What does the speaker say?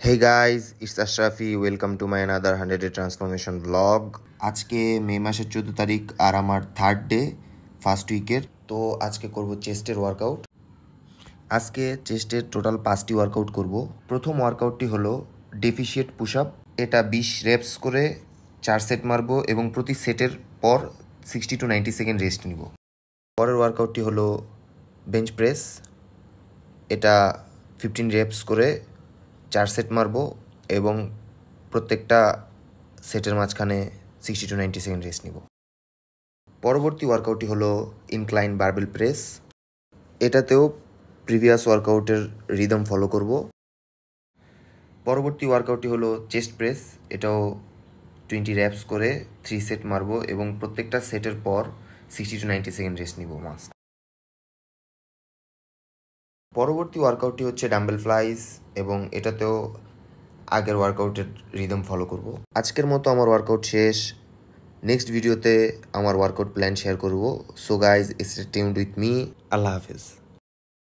Hey guys, it's Ashrafi. Welcome to my another 100 Day Transformation vlog. আজকে মে মাসের 14 তারিখ আর আমার থার্ড ডে ফার্স্ট উইকের। তো আজকে করব চেস্টের ওয়ার্কআউট। আজকে চেস্টের টোটাল 5টি ওয়ার্কআউট করব। প্রথম ওয়ার্কআউটটি হলো ডেফিশিয়েট পুশ আপ। এটা 20 রেপস করে 4 সেট মারব এবং প্রতি সেটের পর 60 to 90 সেকেন্ড রেস্ট নিব। পরের ওয়ার্কআউটটি হলো বেঞ্চ প্রেস। এটা 15 রেপস করে 4 সেট মারবো এবং প্রত্যেকটা সেটের মাঝখানে 60 to 90 সেকেন্ড রেস্ট নিব। পরবর্তী ওয়ার্কআউটটি হলো ইনক্লাইন বারবেল প্রেস। এটাতেও প্রিভিয়াস ওয়ার্কআউটের রিদম ফলো করব। পরবর্তী ওয়ার্কআউটটি হলো চেস্ট প্রেস। এটাও 20 র্যাপস করে 3 সেট মারবো এবং প্রত্যেকটা সেটের পর 60 to 90 সেকেন্ড রেস্ট নিব মাস্ট। পরবর্তী ওয়ার্কআউটটি হচ্ছে ডাম্বেল ফ্লাইস এবং এটাতেও আগের ওয়ার্কআউটের রিদম ফলো করব। আজকের মতো আমার ওয়ার্কআউট শেষ। নেক্সট ভিডিওতে আমার ওয়ার্কআউট প্ল্যান শেয়ার করব। So guys, stay tuned with me. আল্লাহ হাফেজ।